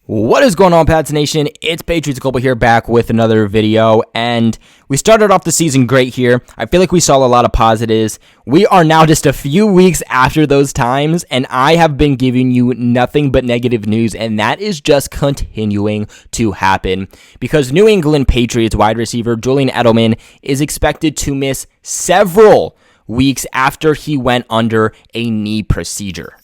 What is going on, Pats Nation? It's Patriots Global here, back with another video, and we started off the season great here. I feel like we saw a lot of positives. We are now just a few weeks after those times, and I have been giving you nothing but negative news, and that is just continuing to happen because New England Patriots wide receiver Julian Edelman is expected to miss several weeks after he went under a knee procedure.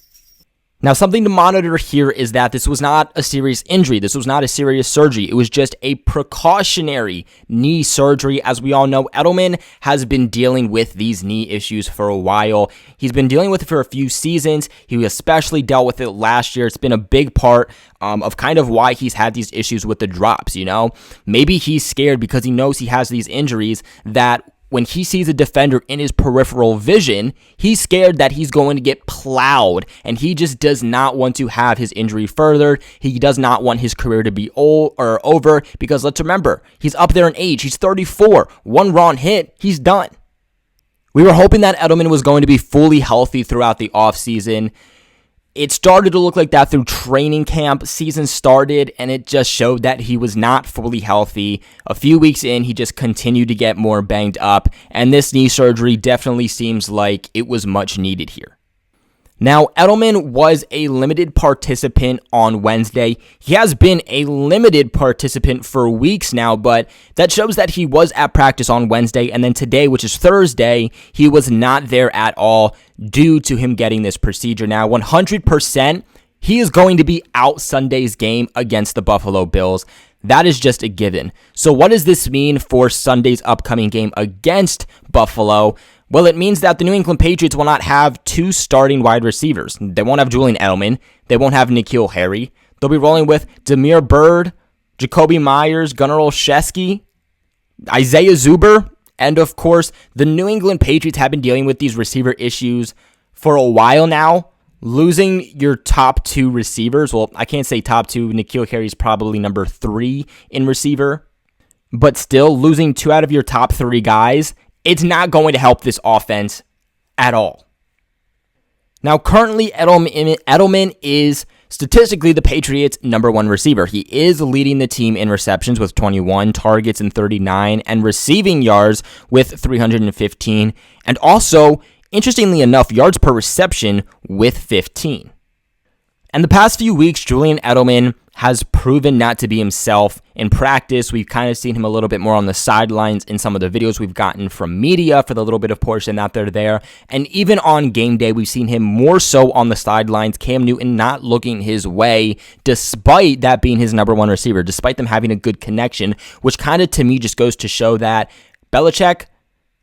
Now, something to monitor here is that this was not a serious injury. This was not a serious surgery. It was just a precautionary knee surgery. As we all know, Edelman has been dealing with these knee issues for a while. He's been dealing with it for a few seasons. He especially dealt with it last year. It's been a big part of kind of why he's had these issues with the drops, you know? Maybe he's scared because he knows he has these injuries that when he sees a defender in his peripheral vision, he's scared that he's going to get plowed, and he just does not want to have his injury furthered. He does not want his career to be over, because let's remember, he's up there in age. He's 34. One wrong hit, he's done. We were hoping that Edelman was going to be fully healthy throughout the offseason. It started to look like that through training camp. Season started, and it just showed that he was not fully healthy. A few weeks in, he just continued to get more banged up, and this knee surgery definitely seems like it was much needed here. Now, Edelman was a limited participant on Wednesday. He has been a limited participant for weeks now, but that shows that he was at practice on Wednesday, and then today, which is Thursday, he was not there at all due to him getting this procedure. Now, 100%, he is going to be out Sunday's game against the Buffalo Bills. That is just a given. So what does this mean for Sunday's upcoming game against Buffalo? Well, it means that the New England Patriots will not have two starting wide receivers. They won't have Julian Edelman. They won't have N'Keal Harry. They'll be rolling with Damiere Byrd, Jacoby Myers, Gunnar Olszewski, Isaiah Zuber, and of course, the New England Patriots have been dealing with these receiver issues for a while now. Losing your top two receivers, well, I can't say top two. N'Keal Harry is probably number 3 in receiver, but still losing 2 out of your top 3 guys, it's not going to help this offense at all. Now, currently, Edelman is statistically the Patriots' number 1 receiver. He is leading the team in receptions with 21, targets and 39, and receiving yards with 315, and also, interestingly enough, yards per reception with 15. And the past few weeks, Julian Edelman has proven not to be himself in practice. We've kind of seen him a little bit more on the sidelines in some of the videos we've gotten from media for the little bit of portion that they're there. And even on game day, we've seen him more so on the sidelines. Cam Newton not looking his way, despite that being his number 1 receiver, despite them having a good connection, which kind of to me just goes to show that Belichick,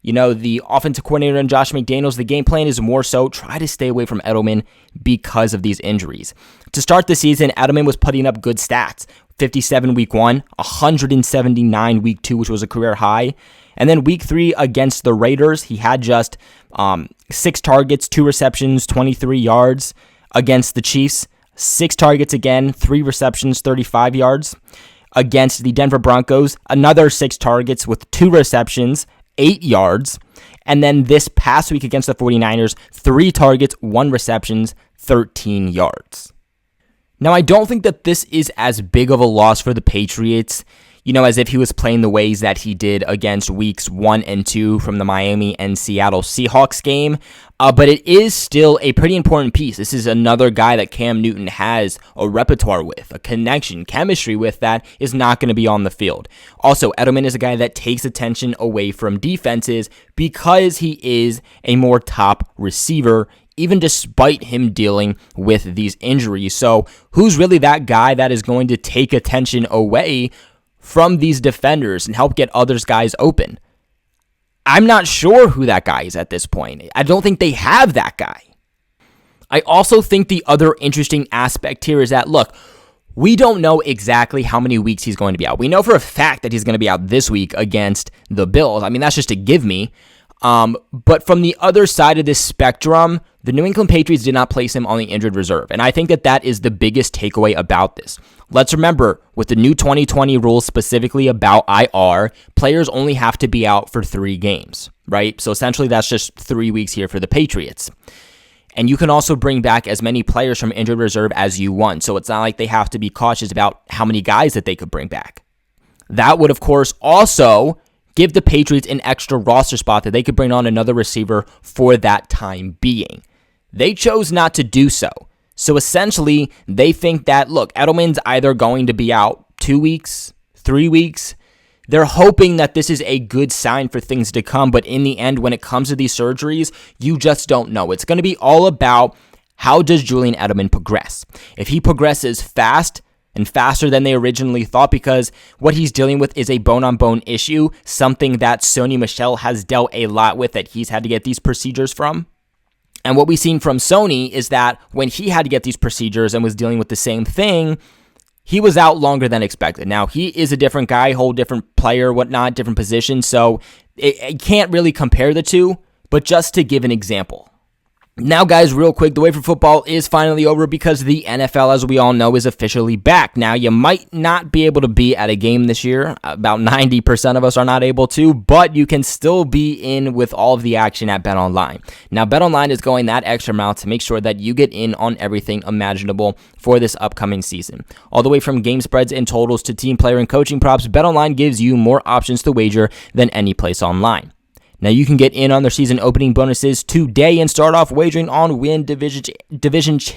you know, the offensive coordinator and Josh McDaniels, the game plan is more so try to stay away from Edelman because of these injuries. To start the season, Edelman was putting up good stats. 57 week 1, 179 week 2, which was a career high. And then week 3 against the Raiders, he had just 6 targets, 2 receptions, 23 yards. Against the Chiefs, 6 targets again, 3 receptions, 35 yards. Against the Denver Broncos, another 6 targets with 2 receptions, 8 yards. And then this past week against the 49ers, 3 targets, 1 receptions, 13 yards. Now, I don't think that this is as big of a loss for the Patriots, you know, as if he was playing the ways that he did against weeks 1 and 2 from the Miami and Seattle Seahawks game. But it is still a pretty important piece. This is another guy that Cam Newton has a repertoire with, a connection, chemistry with that is not going to be on the field. Also, Edelman is a guy that takes attention away from defenses because he is a more top receiver, even despite him dealing with these injuries. So who's really that guy that is going to take attention away from these defenders and help get others guys open? I'm not sure who that guy is at this point. I don't think they have that guy. I also think the other interesting aspect here is that, look, we don't know exactly how many weeks he's going to be out. We know for a fact that he's going to be out this week against the Bills. I mean, that's just a give me. But from the other side of this spectrum, the New England Patriots did not place him on the injured reserve. And I think that that is the biggest takeaway about this. Let's remember, with the new 2020 rules specifically about IR, players only have to be out for 3 games, right? So essentially that's just 3 weeks here for the Patriots. And you can also bring back as many players from injured reserve as you want. So it's not like they have to be cautious about how many guys that they could bring back. That would, of course, also give the Patriots an extra roster spot that they could bring on another receiver for that time being. They chose not to do so. So essentially, they think that, look, Edelman's either going to be out 2 weeks, 3 weeks. They're hoping that this is a good sign for things to come, but in the end, when it comes to these surgeries, you just don't know. It's going to be all about how does Julian Edelman progress. If he progresses fast and faster than they originally thought, because what he's dealing with is a bone-on-bone issue, something that Sony Michel has dealt a lot with, that he's had to get these procedures from. And what we've seen from Sony is that when he had to get these procedures and was dealing with the same thing, he was out longer than expected. Now, he is a different guy, whole different player, whatnot, different position, so it can't really compare the two, but just to give an example. Now, guys, real quick, the wait for football is finally over because the NFL, as we all know, is officially back. Now, you might not be able to be at a game this year. About 90% of us are not able to, but you can still be in with all of the action at BetOnline. Now, BetOnline is going that extra mile to make sure that you get in on everything imaginable for this upcoming season. All the way from game spreads and totals to team player and coaching props, BetOnline gives you more options to wager than any place online. Now, you can get in on their season opening bonuses today and start off wagering on win division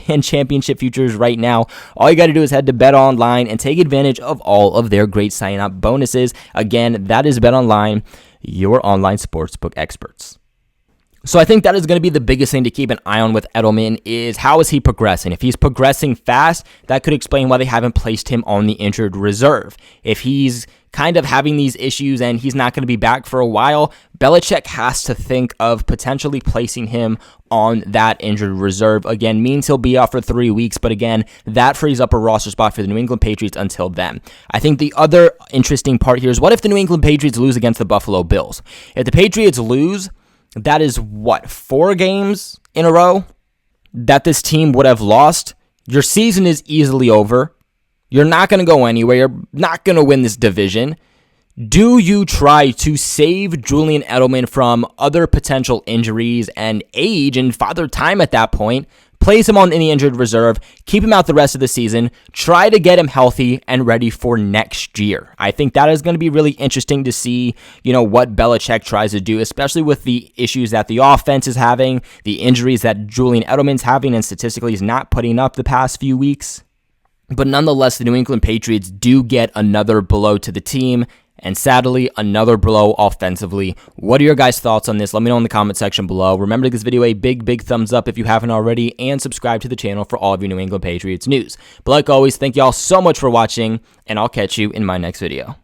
and championship futures right now. All you got to do is head to BetOnline and take advantage of all of their great sign-up bonuses. Again, that is BetOnline, your online sportsbook experts. So I think that is going to be the biggest thing to keep an eye on with Edelman is how is he progressing? If he's progressing fast, that could explain why they haven't placed him on the injured reserve. If he's kind of having these issues and he's not going to be back for a while, Belichick has to think of potentially placing him on that injured reserve. Again, means he'll be out for 3 weeks, but again, that frees up a roster spot for the New England Patriots until then. I think the other interesting part here is what if the New England Patriots lose against the Buffalo Bills? If the Patriots lose, that is 4 games in a row that this team would have lost. Your season is easily over. You're not going to go anywhere. You're not going to win this division. Do you try to save Julian Edelman from other potential injuries and age and father time at that point? Place him on in the injured reserve, keep him out the rest of the season, try to get him healthy and ready for next year. I think that is going to be really interesting to see, what Belichick tries to do, especially with the issues that the offense is having, the injuries that Julian Edelman's having, and statistically is not putting up the past few weeks. But nonetheless, the New England Patriots do get another blow to the team, and sadly, another blow offensively. What are your guys' thoughts on this? Let me know in the comment section below. Remember to give this video a big thumbs up if you haven't already, and subscribe to the channel for all of your New England Patriots news. But like always, thank y'all so much for watching, and I'll catch you in my next video.